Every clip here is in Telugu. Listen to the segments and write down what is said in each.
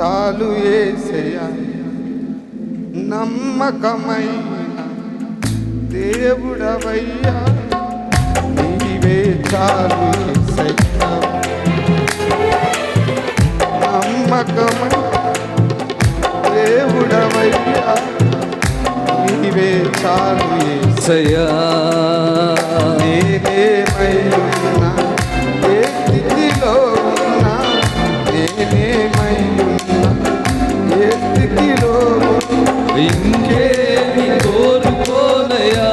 చాలు యేసయ్యా, నమ్మకమైన దేవుడవయ్యా, నీవే చాలు యేసయ్యా, నమ్మకమైన దేవుడవయ్యా, నీవే చాలు యేసయ్యా. నేనేమై ఉన్నా, ఏ స్థితిలో ఉన్నా, నేనేమై ఉన్నా, ఏ స్థితిలో ఇంకేమి కోరుకోనయా,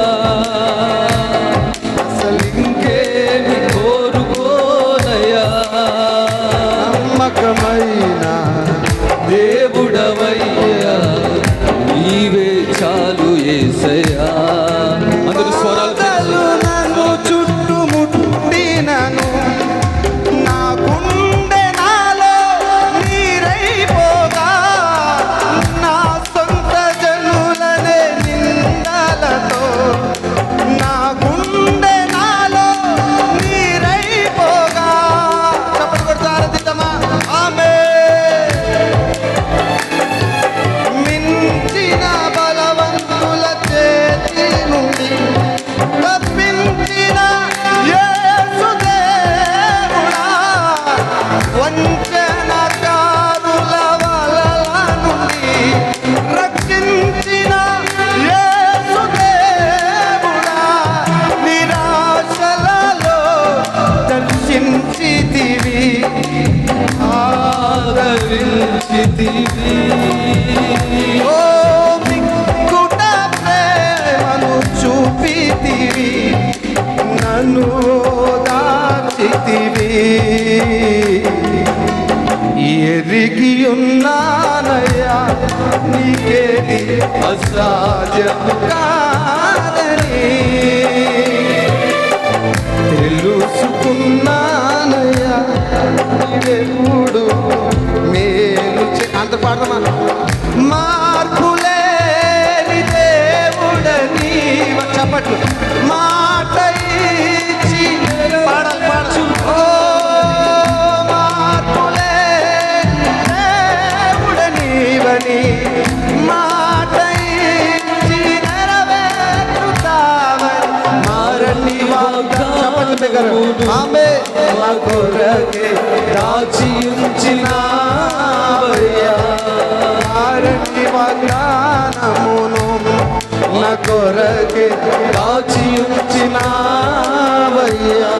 అసలు ఇంకేమి కోరుకోనయా, నమ్మకమైన దేవుడవయ్యా, నీవే చాలు యేసయ్యా. అందరూ స్వరాలు నన్ను చుట్టుముట్టినను, నా గుండె నాలో నీరైపోగా, నా సొంత జనులనే నిందలతో, నా గుండె నాలో నీరైపోగా. చప్పట్లు కొడుతూ ఆరాధిద్దామా? ఆమేన్. మించిన బలవంతుల చేతి నుండి తప్పించిన యేసు దేవుడా, వంచనకారుల వలల నుండి రక్షించిన యేసు దేవుడా, నిరాశలలో దర్శించితివి, ఆదరించితివి. ఓ మిక్కుట ప్రేమను చూపితివి, నన్ను దాచితివి. ఎరిగి ఉన్నానయ్యా, నీకేది అసాధ్యం కాదని, తెలుసుకున్నానయ్యా, నీవెప్పుడు మేలు అంత పాడమా. మార్పులేని దేవుడని, చప్పట్లు. మాట ఇచ్చి పాడాలి, పాడచ్చు. ఓ మార్పులేని దేవుడనివని, మాట ఇచ్చి నెరవేరుతావని, మారని వాగ్దానమును ఆమేన్. నా కొరకే దాచి ఉంచినావయ్యా, మారని వాగ్దానమును నా కొరకే దాచి ఉంచినావయ్యా.